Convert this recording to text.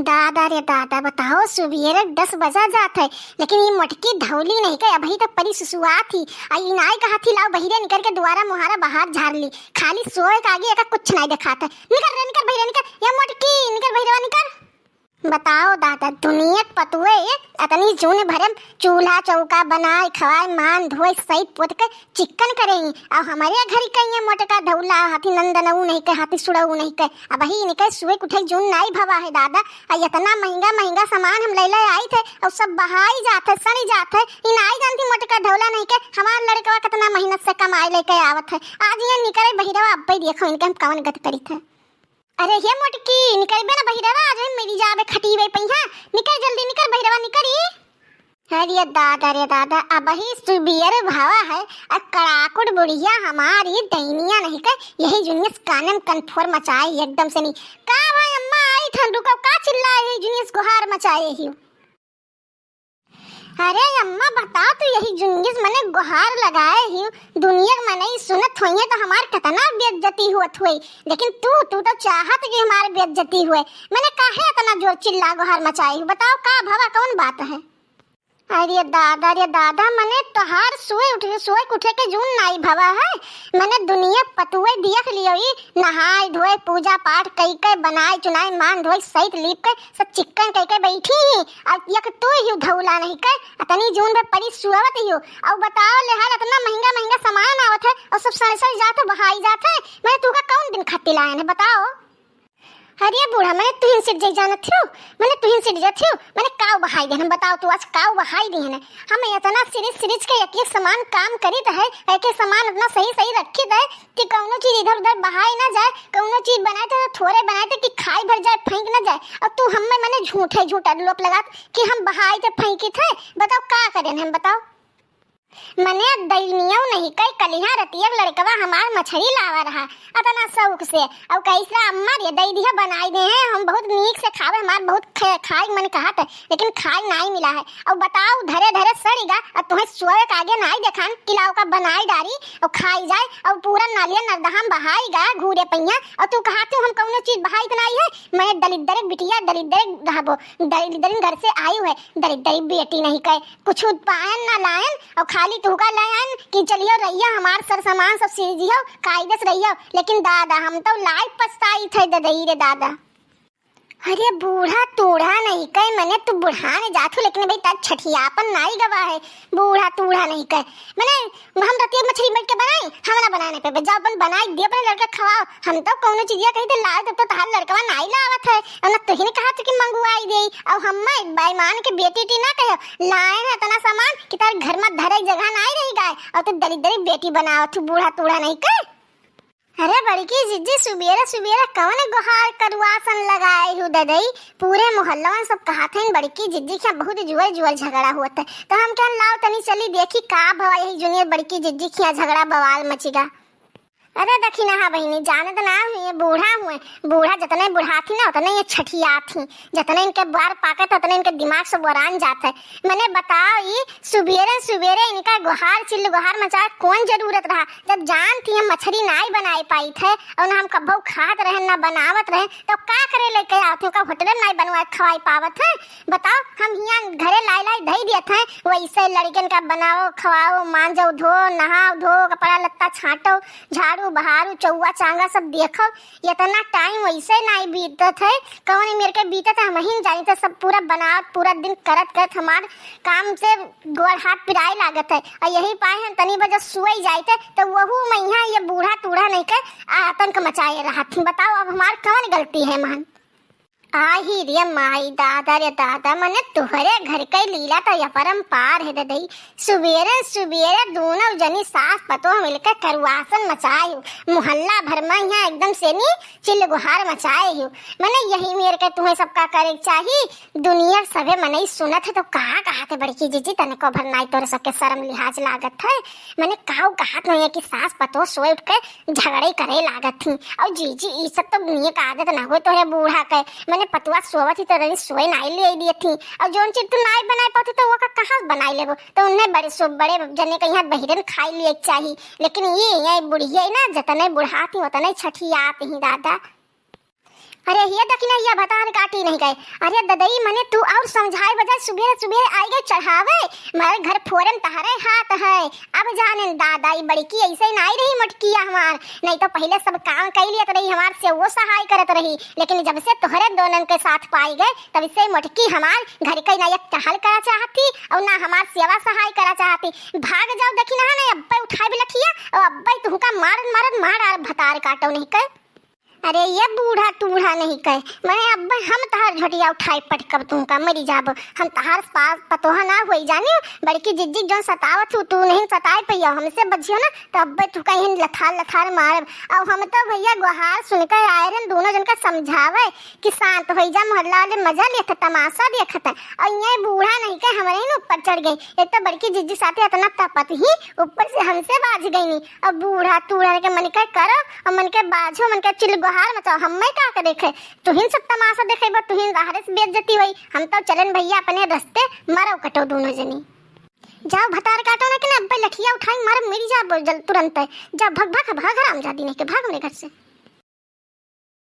दादा रे दादा, बताओ सुबेरे 10 बजा जात है लेकिन ये मटकी धौली नहीं के अभी तक परी सुसुआ थी। आई नाई कहा थी लाओ बहिरे निकल के द्वारा मुहारा बाहर झाड़ ली, खाली सोए का आगे का कुछ नहीं दिखाता। निकल रे निकल बहिरे निकल, ये मटकी निकल बहिरे निकल। बताओ दादा, दुनिया पतुए अतनी जून भरम चूल्हा चौका बनाए खवाए मान धोए सही पोत के चिकन करेंगी। अब हमारे घर कहीं मोटका धौला हाथी नंदनऊ नहीं के हाथी सुड़ऊ नहीं के अब ही इनके सुए उठे जून नहीं भवा है दादा। इतना महंगा महंगा सामान हम ले आई थे और सब बहाई जाते सड़ी जाते। इन आई जानती मोटका धौला नहीं के हमार लड़का कितना मेहनत से कमाए लेके आवत है। आज ये निकले बहिरवा अब देखो इनके हम कवन गत करी थे। अरे ये मोटकी निकल बे ना बहिरवा, आज मेरी जाबे खटी वे पहिया, निकल जल्दी निकल बहिरवा निकली। अरे दादा रे दादा, अब ही सुबियर भावा है और कड़ाकुड़ बुढ़िया हमारी दैनिया नहीं कर यही जुनियस कानम कन्फर्म मचाए एकदम से नहीं का भाई अम्मा आई ठंड रुको का चिल्लाए जुनियस गुहार मचाए ही। अरे अम्मा बताओ तो यही जुनियस मने गुहार लगाए ही दुनिया मने सुनत होइए तो हमार कितना बेइज्जती हुत हुई, लेकिन तू तो चाहत कि हमारे बेइज्जती हुए मैंने काहे इतना जोर चिल्ला गुहार मचाई। बताओ का भावा कौन बात है। अरे दादा मने तोहार सोए उठे के जून नाई भवा है। मैंने दुनिया पतुए देख लियो ही नहाए धोए पूजा पाठ कई के बनाए चुनाए मान धोए सहित लीप के सब चिकन कई के बैठी ही और यक तू ही धौला नहीं के अतनी जून में परी सुवत ही। और बताओ लेहाल इतना महंगा महंगा सामान आवत है और सब सड़ जाते बहाई जाते। मैं तू का कौन दिन खाती लाए ने बताओ। अरे बूढ़ा मैंने तुहिन सिट जाई जानत थियो, मैंने तुहिन सिट जा थियो मैंने काव बहाई देन। बताओ तू आज काव बहाई देन। हम इतना सीरीज के एक सामान काम करी है एक सामान इतना सही रखी है कि कौनो चीज इधर उधर बहाई ना जाए, कौनो चीज बनाए तो थोड़े बनाए थे कि खाई भर जाए फेंक ना जाए। और तू हम मैंने झूठा लोप लगा कि हम बहाई थे फेंकी थे। बताओ का करें हम बताओ। मने दैनियों नहीं कई कलिहा रतिया लड़कवा हमार मछली लावा रहा अतना शौक से और कैसा अम्मा रे दई दिया बनाई दे हैं हम बहुत नीक से खावे हमार बहुत खाई मन कहा था लेकिन खाई नहीं मिला है। और बताओ धरे सड़ीगा और तुम्हें सोए के आगे नहीं देखान किलाव का बनाई डारी और खाई जाए और पूरा नालिया नरदहम बहाईगा घूरे पैया। और तू कहा तू हम कौनो चीज बहाई तो नहीं है। मैं दलिद्र बिटिया दलिद्र रहबो दलिद्र घर से आई है दलिद्र बेटी नहीं कहे कुछ पायन ना लायन और खाली तू का लायन कि चलियो रहिया हमार सर सामान सब सीजियो कायदे से रहियो। लेकिन दादा हम तो लाइफ पछताई थे ददई रे दादा। अरे बूढ़ा तूढ़ा नहीं कहे मैंने तू बुढ़ाने जाथू लेकिन भाई तब छठियापन नहीं गवा है। बूढ़ा तूढ़ा नहीं कहे मैंने हम रतिया मछली बैठ के बनाई हमरा बनाने पे जाओ अपन बनाई दे अपने लड़का खवाओ। हम तो कौनो चीजिया कही थे लाए तब तो तहार लड़कवा नहीं लावत है और न तुही ने कहा था कि मंगवाई दे। और हम बेईमान के बेटी ना कहो लाए है इतना सामान कि तार घर में धरे जगह नहीं रही गाय और तो दरिद्री बेटी बनाओ तू बूढ़ा तूढ़ा नहीं कहे। अरे बड़की जिज्जी सुबेरा कौन गुहार करुआसन लगाए हूँ ददई पूरे मोहल्ला में सब कहा थे बड़की जिज्जी क्या बहुत जुअल झगड़ा हुआ था। तो हम क्या लाओ तनी चली देखी का भवा यही जूनियर बड़की जिज्जी क्या झगड़ा बवाल मचेगा। अरे देखी ना हाँ बहनी जाने तो ना हुए बूढ़ा जितने बुढ़ा थी ना उतने ये छठिया थी जितने इनके बार पाके थे उतने इनके दिमाग से बोरान जाते है। मैंने बताओ ये सुबेरे इनका गुहार चिल्ल गुहार मचा कौन जरूरत रहा जब जान थी हम मछली नहीं बनाई पाई थे और हम कब्बो खात रहे ना बनावत रहे तो का करे लेके आते का होटल नहीं बनवा खवाई पावत है। बताओ हम यहाँ घरे लाई दही दिए थे वैसे लड़कन का बनाओ खवाओ मांजो धो नहाओ धो कपड़ा लत्ता छाटो झाड़ू बहारू चौवा चांगा सब देखो इतना टाइम वैसे नहीं बीतत है कौन मेरे के बीतत है। हम ही जानी थे सब पूरा बनावत पूरा दिन करत हमार काम से गोड़ हाथ पिराए लागत है और यही पाए हम तनी बजे सुई जाते तो वहू मैया ये बूढ़ा तूढ़ा नहीं के आतंक मचाए रहा थी। बताओ अब हमार कौन गलती है मान। आही रे माई दादा रे दादा मने तुहरे घर के लीला तो यह परम्पार है ददई। सुबेरे दोनों जनी सास पतो मिलकर करुआसन मचाए मोहल्ला भर में यहाँ एकदम से नी चिल्ल गुहार मचाए हूँ। मैंने यही मेरे के तुम्हें सबका करे चाहिए दुनिया सभे मने सुनत है तो कहा थे बड़की जीजी तने को भर नाई तोरे सबके शर्म लिहाज लागत है। मैंने काऊ कहा नहीं है कि सास पतो सोए उठ के झगड़े करे लागत थी और जीजी ये सब तो नियत आदत ना हो तो बूढ़ा के मैंने पतुआ सोवत थी तो रही सोए नहीं ले दी थी और जोन चीज तू नहीं बनाई पाती तो वो का कहाँ बनाई लेबो तो उन्हें बड़े जने के यहाँ बहिरन खाई लिए चाहिए। लेकिन ये बुढ़िया ना जतने बुढ़ा थी उतने छठियात ही दादा। अरे ये देखना ये भतार काटी नहीं गए। अरे ददई मने तू और समझाए बजाय सुबह सुबह आई गए चढ़ावे। मारे घर फोरन तहरे हाथ है। अब जाने दादाई बड़की ऐसे ही नहीं रही मटकिया हमार, नहीं तो पहले सब काम कर लिया रही हमार से वो सहाय करत रही, लेकिन जब से तोहरे दोनों के साथ पाई गए तब से मटकी हमार घर का ना एक टहल करा चाहती और ना हमार सेवा सहाय करा चाहती। भाग जाओ देखी ना अब्बा उठाए भी लठिया और अब्बा तुमका मार भतार काटो नहीं कर। अरे ये बूढ़ा तूढ़ा नहीं कहे मैंने अब्बा हम तहार झोटिया उठाई पटकब तुमका मरी जाब। हम तहार पास पतोहा ना होई जानी बड़की जिज्जी जो सतावत तू नहीं सताए पैया हमसे बचियो ना तो अब्बा तू कहीं लथार लथार मारब। और हम तो भैया गुहार सुनकर आए रन दोनों जन का समझावे कि शांत हो जा मोहल्ला वाले मजा लेते तमाशा देखत और ये बूढ़ा नहीं कहे हमारे ही ऊपर चढ़ गई। एक तो बड़की जिज्जी साथे इतना तपत ही ऊपर से हमसे बाज गई नहीं। और बूढ़ा तूढ़ा के मन के करो और मन के बाजो मन के चिल हार मचाओ हम का कर देखे तुहिन सब तमाशा देखे तुहिन बाहर से बेइज्जती हुई। हम तो चलन भैया अपने रास्ते मारो कटो दोनों जनी। जाओ भतार काटो ना कि ना अब्बा लठिया उठाई मार मेरी जा जल तुरंत जा भाग भाग भाग आराम जादी नहीं के भाग मेरे घर से।